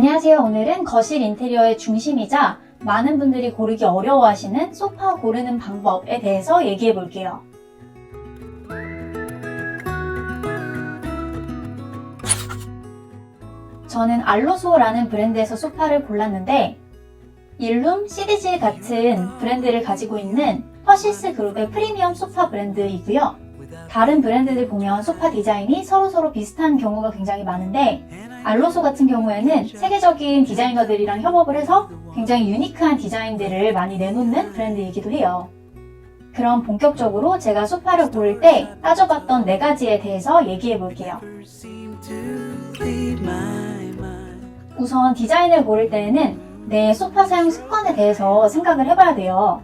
안녕하세요. 오늘은 거실 인테리어의 중심이자 많은 분들이 고르기 어려워하시는 소파 고르는 방법에 대해서 얘기해 볼게요. 저는 알로소라는 브랜드에서 소파를 골랐는데 일룸, CDG 같은 브랜드를 가지고 있는 퍼시스 그룹의 프리미엄 소파 브랜드이고요. 다른 브랜드들 보면 소파 디자인이 서로 비슷한 경우가 굉장히 많은데 알로소 같은 경우에는 세계적인 디자이너들이랑 협업을 해서 굉장히 유니크한 디자인들을 많이 내놓는 브랜드이기도 해요. 그럼 본격적으로 제가 소파를 고를 때 따져봤던 4가지에 대해서 얘기해 볼게요. 우선 디자인을 고를 때에는 내 소파 사용 습관에 대해서 생각을 해봐야 돼요.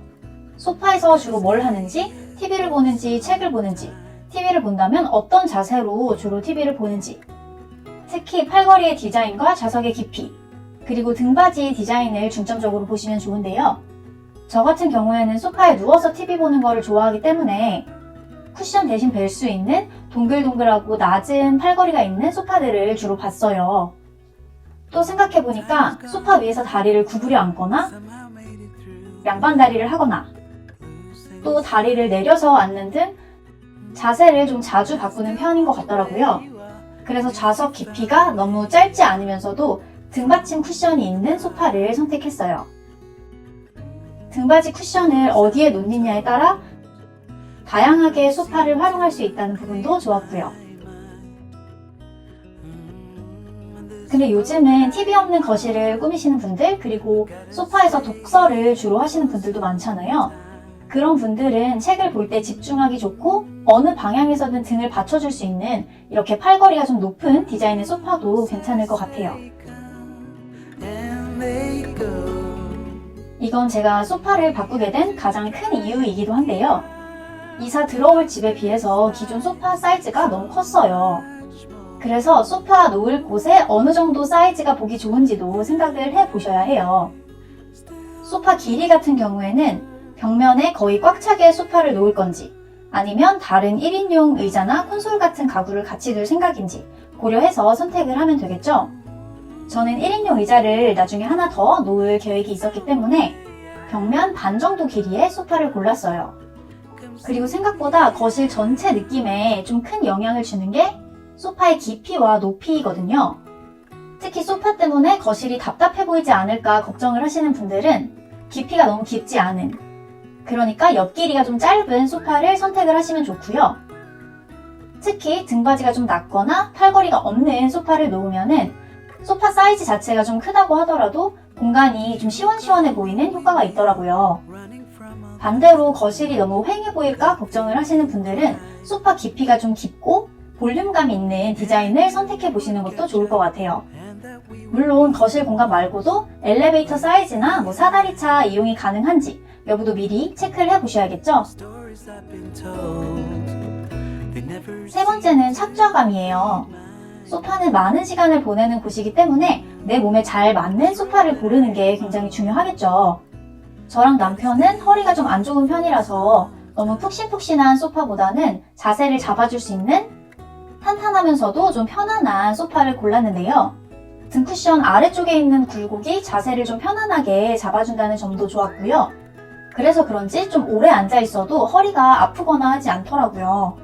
소파에서 주로 뭘 하는지, TV를 보는지, 책을 보는지, TV를 본다면 어떤 자세로 주로 TV를 보는지, 특히 팔걸이의 디자인과 좌석의 깊이, 그리고 등받이 디자인을 중점적으로 보시면 좋은데요. 저 같은 경우에는 소파에 누워서 TV 보는 거를 좋아하기 때문에 쿠션 대신 벨 수 있는 동글동글하고 낮은 팔걸이가 있는 소파들을 주로 봤어요. 또 생각해보니까 소파 위에서 다리를 구부려 앉거나 양반 다리를 하거나 또 다리를 내려서 앉는 등 자세를 좀 자주 바꾸는 편인 것 같더라고요. 그래서 좌석 깊이가 너무 짧지 않으면서도 등받침 쿠션이 있는 소파를 선택했어요. 등받이 쿠션을 어디에 놓느냐에 따라 다양하게 소파를 활용할 수 있다는 부분도 좋았고요. 근데 요즘은 TV 없는 거실을 꾸미시는 분들, 그리고 소파에서 독서를 주로 하시는 분들도 많잖아요. 그런 분들은 책을 볼 때 집중하기 좋고 어느 방향에서든 등을 받쳐줄 수 있는 이렇게 팔걸이가 좀 높은 디자인의 소파도 괜찮을 것 같아요. 이건 제가 소파를 바꾸게 된 가장 큰 이유이기도 한데요. 이사 들어올 집에 비해서 기존 소파 사이즈가 너무 컸어요. 그래서 소파 놓을 곳에 어느 정도 사이즈가 보기 좋은지도 생각을 해보셔야 해요. 소파 길이 같은 경우에는 벽면에 거의 꽉 차게 소파를 놓을 건지 아니면 다른 1인용 의자나 콘솔 같은 가구를 같이 둘 생각인지 고려해서 선택을 하면 되겠죠? 저는 1인용 의자를 나중에 하나 더 놓을 계획이 있었기 때문에 벽면 반 정도 길이의 소파를 골랐어요. 그리고 생각보다 거실 전체 느낌에 좀 큰 영향을 주는 게 소파의 깊이와 높이거든요. 특히 소파 때문에 거실이 답답해 보이지 않을까 걱정을 하시는 분들은 깊이가 너무 깊지 않은, 그러니까 옆 길이가 좀 짧은 소파를 선택을 하시면 좋고요. 특히 등받이가 좀 낮거나 팔걸이가 없는 소파를 놓으면은 소파 사이즈 자체가 좀 크다고 하더라도 공간이 좀 시원시원해 보이는 효과가 있더라고요. 반대로 거실이 너무 휑해 보일까 걱정을 하시는 분들은 소파 깊이가 좀 깊고 볼륨감 있는 디자인을 선택해 보시는 것도 좋을 것 같아요. 물론 거실 공간 말고도 엘리베이터 사이즈나 사다리차 이용이 가능한지 여부도 미리 체크를 해보셔야겠죠? 세 번째는 착좌감이에요. 소파는 많은 시간을 보내는 곳이기 때문에 내 몸에 잘 맞는 소파를 고르는 게 굉장히 중요하겠죠. 저랑 남편은 허리가 좀 안 좋은 편이라서 너무 푹신푹신한 소파보다는 자세를 잡아줄 수 있는 탄탄하면서도 좀 편안한 소파를 골랐는데요. 등 쿠션 아래쪽에 있는 굴곡이 자세를 좀 편안하게 잡아준다는 점도 좋았고요. 그래서 그런지 좀 오래 앉아있어도 허리가 아프거나 하지 않더라고요.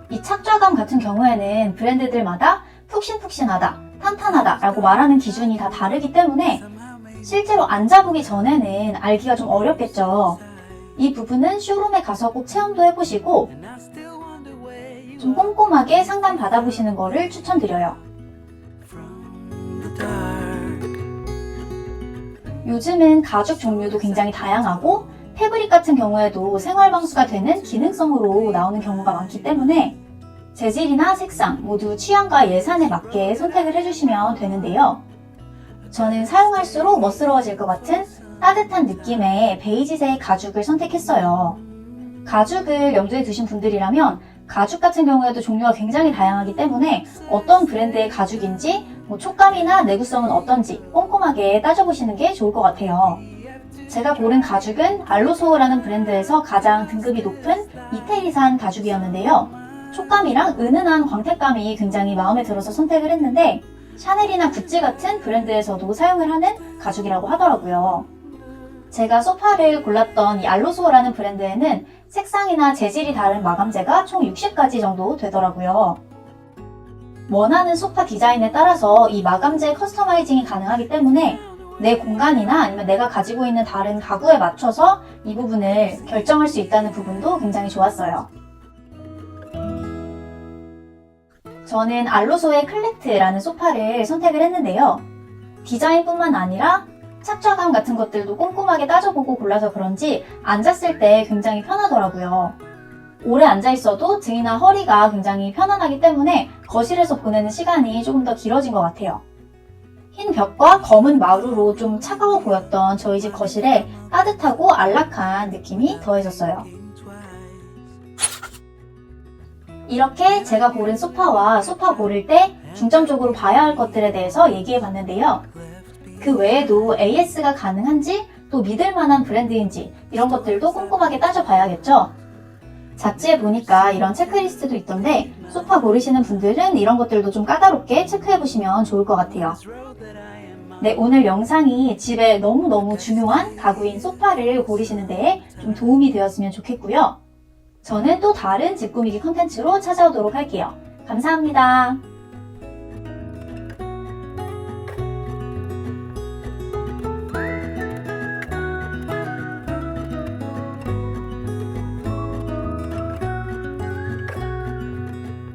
이 착좌감 같은 경우에는 브랜드들마다 푹신푹신하다, 탄탄하다 라고 말하는 기준이 다 다르기 때문에 실제로 앉아보기 전에는 알기가 좀 어렵겠죠. 이 부분은 쇼룸에 가서 꼭 체험도 해보시고 좀 꼼꼼하게 상담 받아보시는 거를 추천드려요. 요즘은 가죽 종류도 굉장히 다양하고 패브릭 같은 경우에도 생활방수가 되는 기능성으로 나오는 경우가 많기 때문에 재질이나 색상 모두 취향과 예산에 맞게 선택을 해주시면 되는데요. 저는 사용할수록 멋스러워질 것 같은 따뜻한 느낌의 베이지색 가죽을 선택했어요. 가죽을 염두에 두신 분들이라면 가죽 같은 경우에도 종류가 굉장히 다양하기 때문에 어떤 브랜드의 가죽인지 촉감이나 내구성은 어떤지 꼼꼼하게 따져보시는 게 좋을 것 같아요. 제가 고른 가죽은 알로소라는 브랜드에서 가장 등급이 높은 이태리산 가죽이었는데요. 촉감이랑 은은한 광택감이 굉장히 마음에 들어서 선택을 했는데 샤넬이나 구찌 같은 브랜드에서도 사용을 하는 가죽이라고 하더라고요. 제가 소파를 골랐던 이 알로소라는 브랜드에는 색상이나 재질이 다른 마감재가 총 60가지 정도 되더라고요. 원하는 소파 디자인에 따라서 이 마감재 커스터마이징이 가능하기 때문에 내 공간이나 아니면 내가 가지고 있는 다른 가구에 맞춰서 이 부분을 결정할 수 있다는 부분도 굉장히 좋았어요. 저는 알로소의 클레트라는 소파를 선택을 했는데요. 디자인뿐만 아니라 착좌감 같은 것들도 꼼꼼하게 따져보고 골라서 그런지 앉았을 때 굉장히 편하더라고요. 오래 앉아있어도 등이나 허리가 굉장히 편안하기 때문에 거실에서 보내는 시간이 조금 더 길어진 것 같아요. 흰 벽과 검은 마루로 좀 차가워 보였던 저희 집 거실에 따뜻하고 안락한 느낌이 더해졌어요. 이렇게 제가 고른 소파와 소파 고를 때 중점적으로 봐야 할 것들에 대해서 얘기해 봤는데요. 그 외에도 AS가 가능한지 또 믿을 만한 브랜드인지 이런 것들도 꼼꼼하게 따져봐야겠죠. 잡지에 보니까 이런 체크리스트도 있던데 소파 고르시는 분들은 이런 것들도 좀 까다롭게 체크해보시면 좋을 것 같아요. 네, 오늘 영상이 집에 너무너무 중요한 가구인 소파를 고르시는 데에 좀 도움이 되었으면 좋겠고요. 저는 또 다른 집 꾸미기 컨텐츠로 찾아오도록 할게요. 감사합니다.